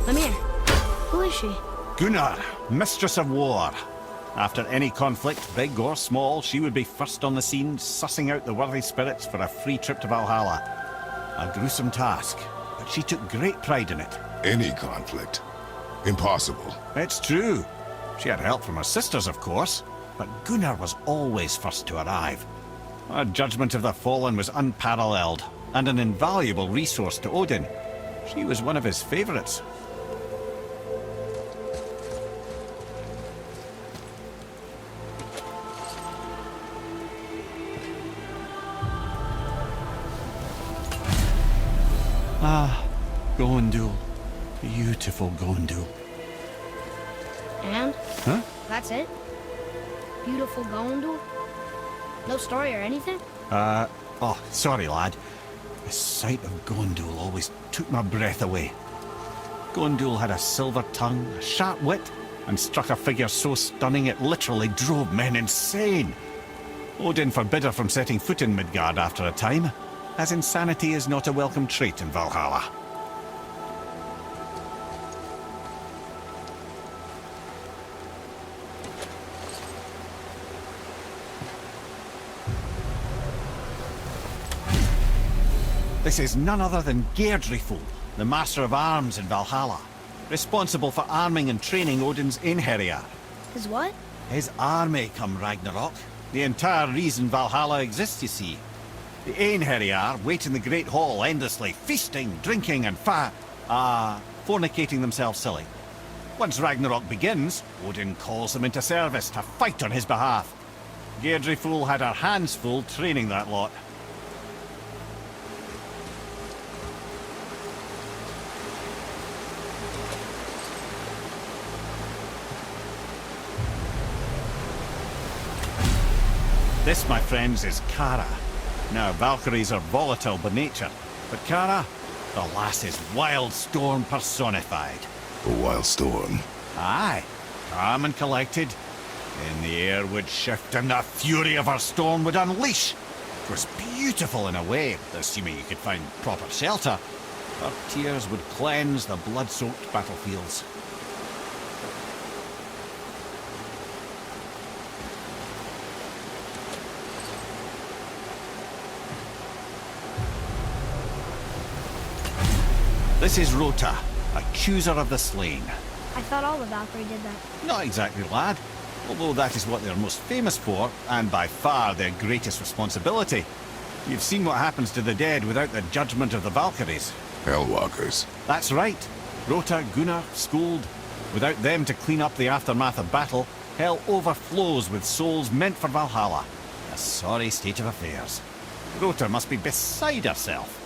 Mimir, who is she? Gunnar, Mistress of War. After any conflict, big or small, she would be first on the scene, sussing out the worthy spirits for a free trip to Valhalla. A gruesome task, but she took great pride in it. Any conflict? Impossible. It's true. She had help from her sisters, of course, but Gunnar was always first to arrive. Her judgment of the fallen was unparalleled, and an invaluable resource to Odin. She was one of his favourites. Ah, Gondul. Beautiful Gondul. And? Huh? That's it? Beautiful Gondul? No story or anything? Oh, sorry, lad. The sight of Gondul always took my breath away. Gondul had a silver tongue, a sharp wit, and struck a figure so stunning it literally drove men insane. Odin forbid her from setting foot in Midgard after a time, as insanity is not a welcome trait in Valhalla. This is none other than Geirdriful, the Master of Arms in Valhalla, responsible for arming and training Odin's Einherjar. His what? His army come Ragnarok. The entire reason Valhalla exists, you see. The Einherjar wait in the Great Hall endlessly, feasting, drinking and fornicating themselves silly. Once Ragnarok begins, Odin calls them into service to fight on his behalf. Geirdriful had her hands full training that lot. This, my friends, is Kara. Now, Valkyries are volatile by nature, but Kara, the lass is Wild Storm personified. A wild storm. Aye, calm and collected. Then the air would shift and the fury of her storm would unleash. It was beautiful in a way, assuming you could find proper shelter. Her tears would cleanse the blood-soaked battlefields. This is Rota, accuser of the slain. I thought all the Valkyrie did that. Not exactly, lad. Although that is what they're most famous for, and by far their greatest responsibility. You've seen what happens to the dead without the judgment of the Valkyries. Hellwalkers. That's right. Rota, Gunnar, Skuld. Without them to clean up the aftermath of battle, hell overflows with souls meant for Valhalla. A sorry state of affairs. Rota must be beside herself.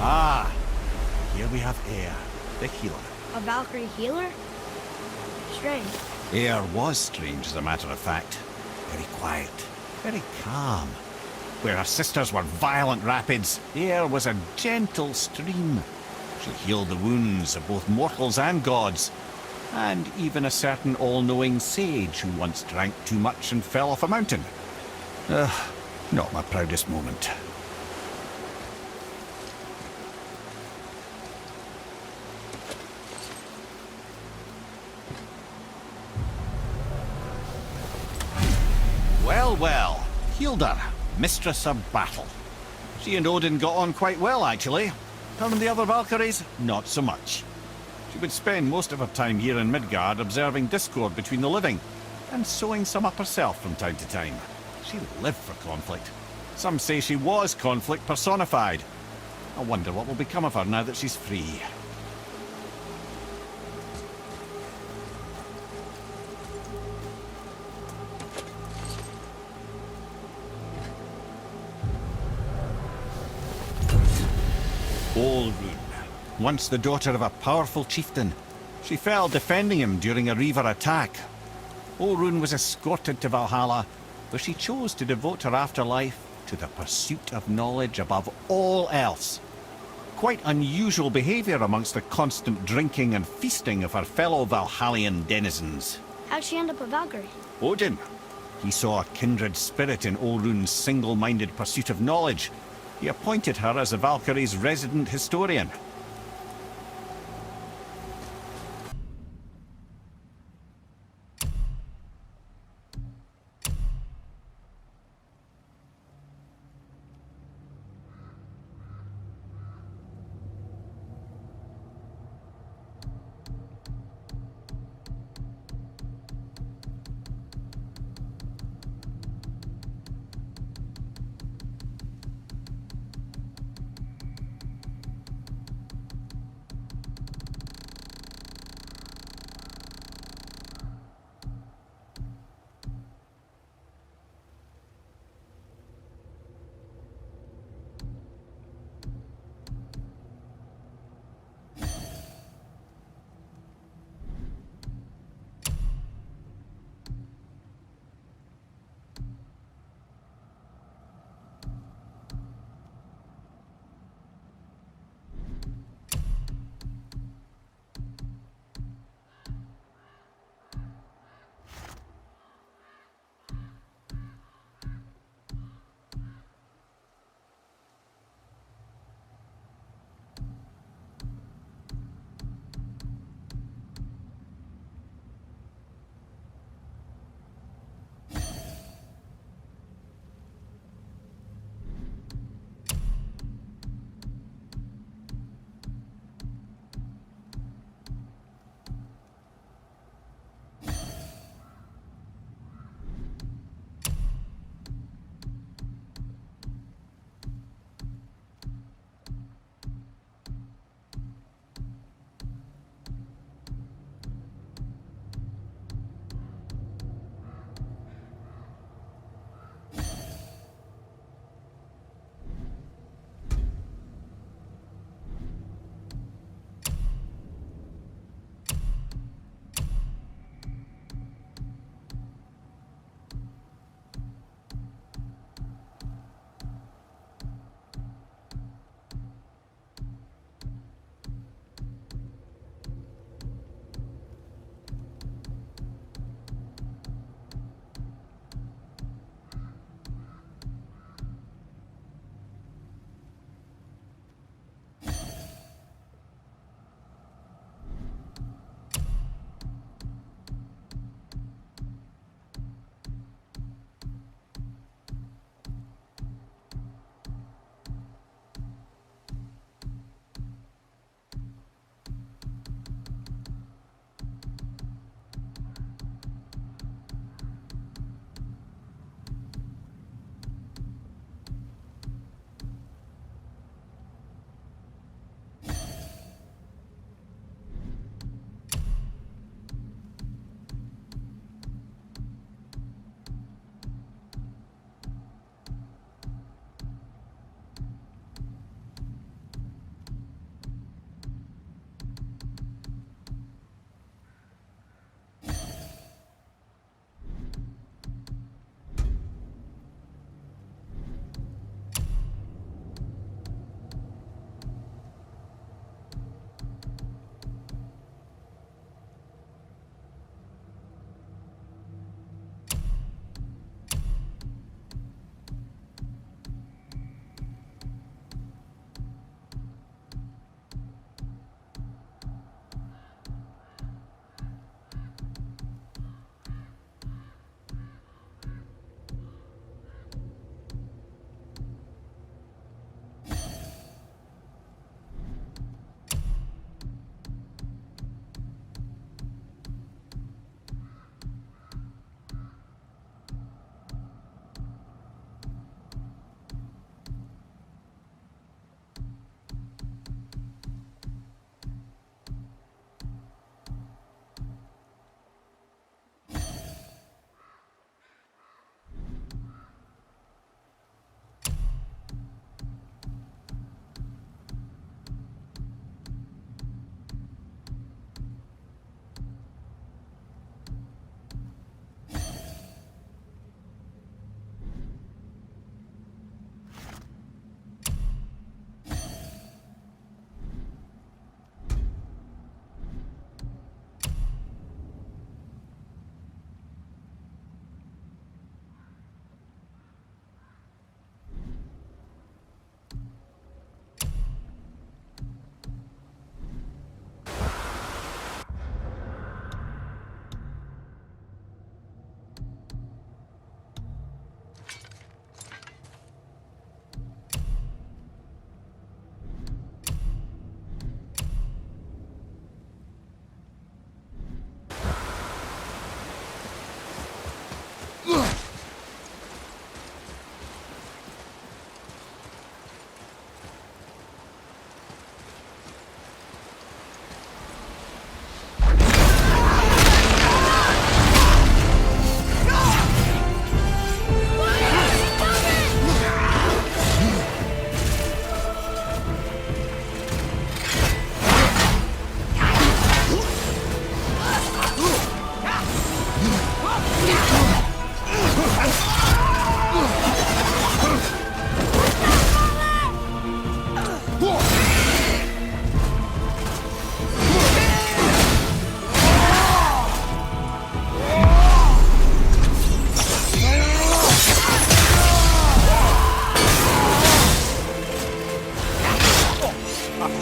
Ah, here we have Eir, the healer. A Valkyrie healer? Strange. Eir was strange, as a matter of fact. Very quiet, very calm. Where her sisters were violent rapids, Eir was a gentle stream. She healed the wounds of both mortals and gods, and even a certain all-knowing sage who once drank too much and fell off a mountain. Not my proudest moment. Well, Hildr, Mistress of Battle. She and Odin got on quite well, actually. Her and the other Valkyries, not so much. She would spend most of her time here in Midgard observing discord between the living, and sewing some up herself from time to time. She lived for conflict. Some say she was conflict personified. I wonder what will become of her now that she's free. Olrun, once the daughter of a powerful chieftain. She fell defending him during a Reaver attack. Olrun was escorted to Valhalla, where she chose to devote her afterlife to the pursuit of knowledge above all else. Quite unusual behaviour amongst the constant drinking and feasting of her fellow Valhallian denizens. How'd she end up a Valkyrie? Odin. He saw a kindred spirit in Olrun's single-minded pursuit of knowledge. He appointed her as the Valkyrie's resident historian.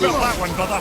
about that one, brother?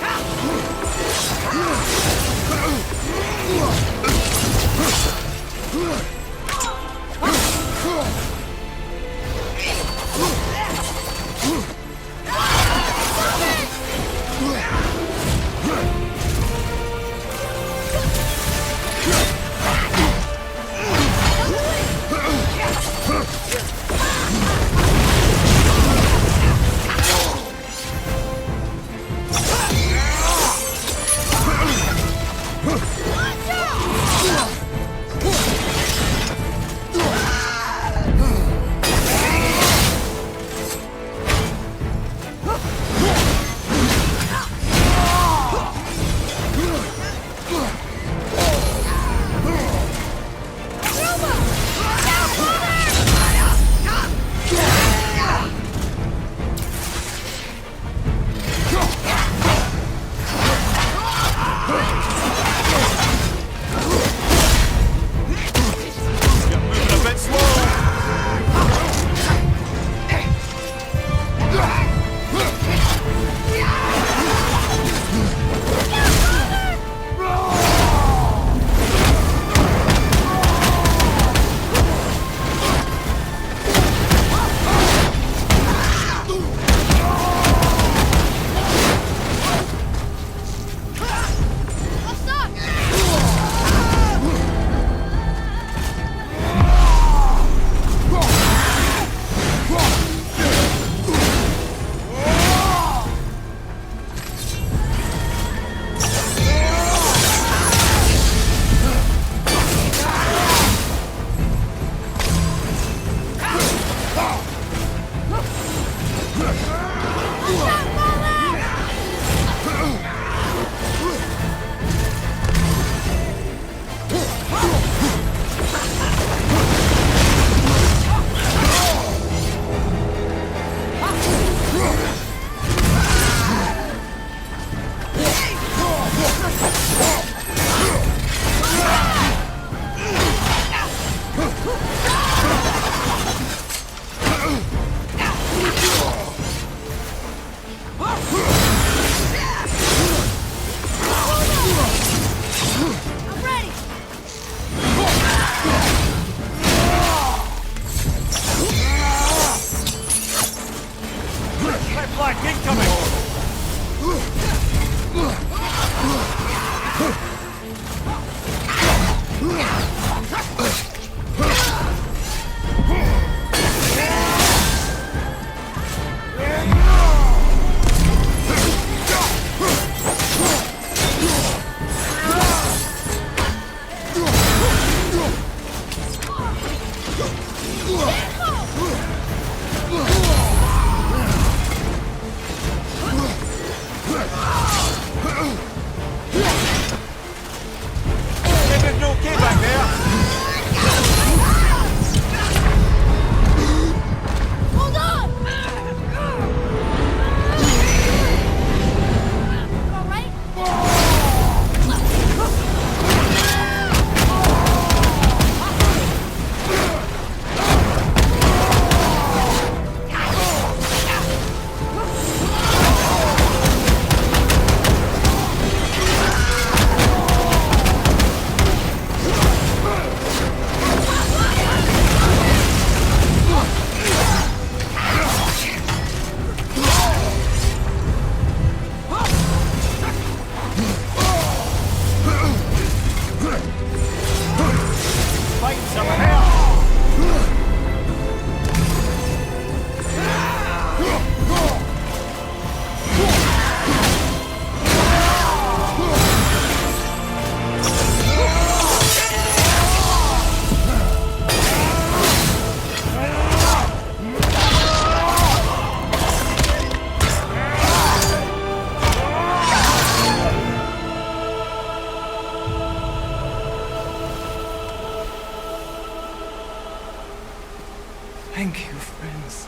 Thank you, friends.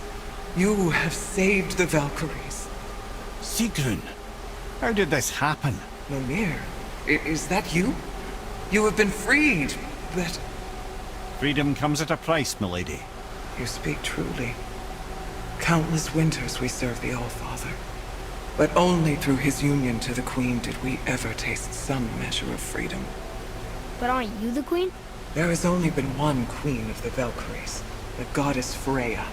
You have saved the Valkyries. Sigrun, how did this happen? Mimir, is that you? You have been freed, but... Freedom comes at a price, milady. You speak truly. Countless winters we serve the All-Father. But only through his union to the Queen did we ever taste some measure of freedom. But aren't you the queen? There has only been one Queen of the Valkyries, the goddess Freya.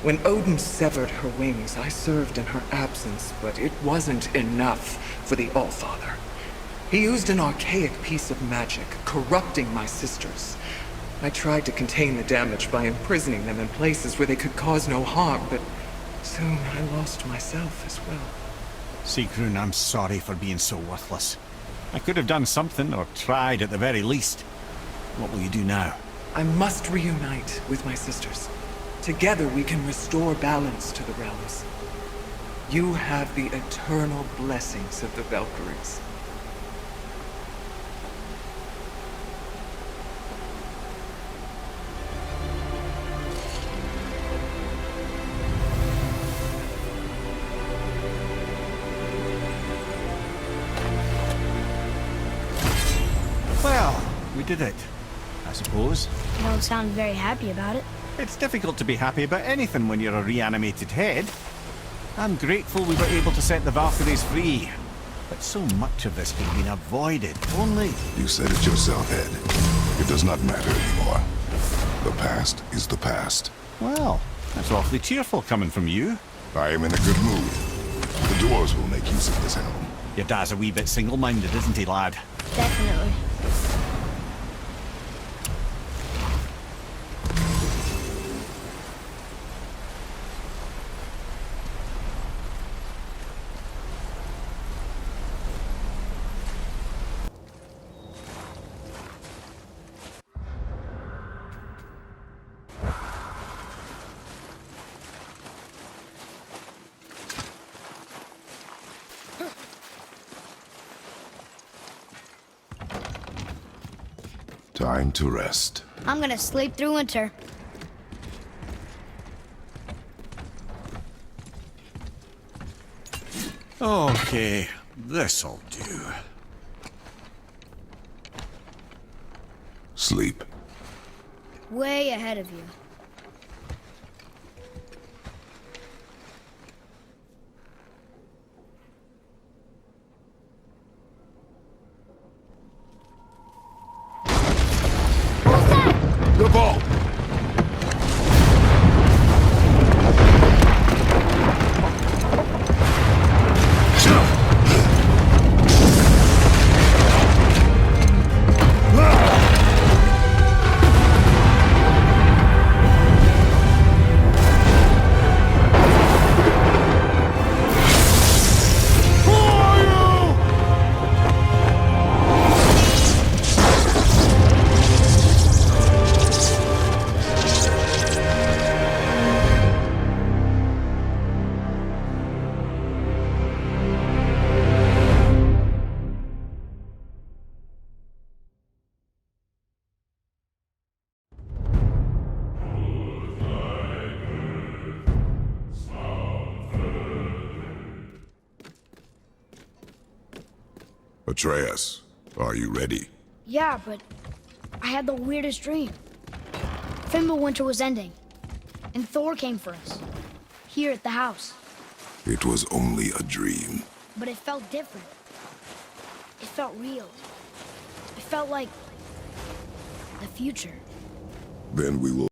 When Odin severed her wings, I served in her absence, but it wasn't enough for the Allfather. He used an archaic piece of magic, corrupting my sisters. I tried to contain the damage by imprisoning them in places where they could cause no harm, but soon I lost myself as well. Sigrun, I'm sorry for being so worthless. I could have done something, or tried at the very least. What will you do now? I must reunite with my sisters. Together we can restore balance to the realms. You have the eternal blessings of the Valkyries. Well, we did it, I suppose. You don't sound very happy about it. It's difficult to be happy about anything when you're a reanimated head. I'm grateful we were able to set the Valkyries free. But so much of this could have been avoided, only... You said it yourself, Ed. It does not matter anymore. The past is the past. Well, that's awfully cheerful coming from you. I am in a good mood. The dwarves will make use of this helm. Your dad's a wee bit single-minded, isn't he, lad? Definitely. Time to rest. I'm gonna sleep through winter. Okay, this'll do. Sleep. Way ahead of you. The ball! Atreus, are you ready? Yeah, but I had the weirdest dream. Fimbulwinter was ending, and Thor came for us. Here at the house. It was only a dream. But it felt different. It felt real. It felt like the future. Then we will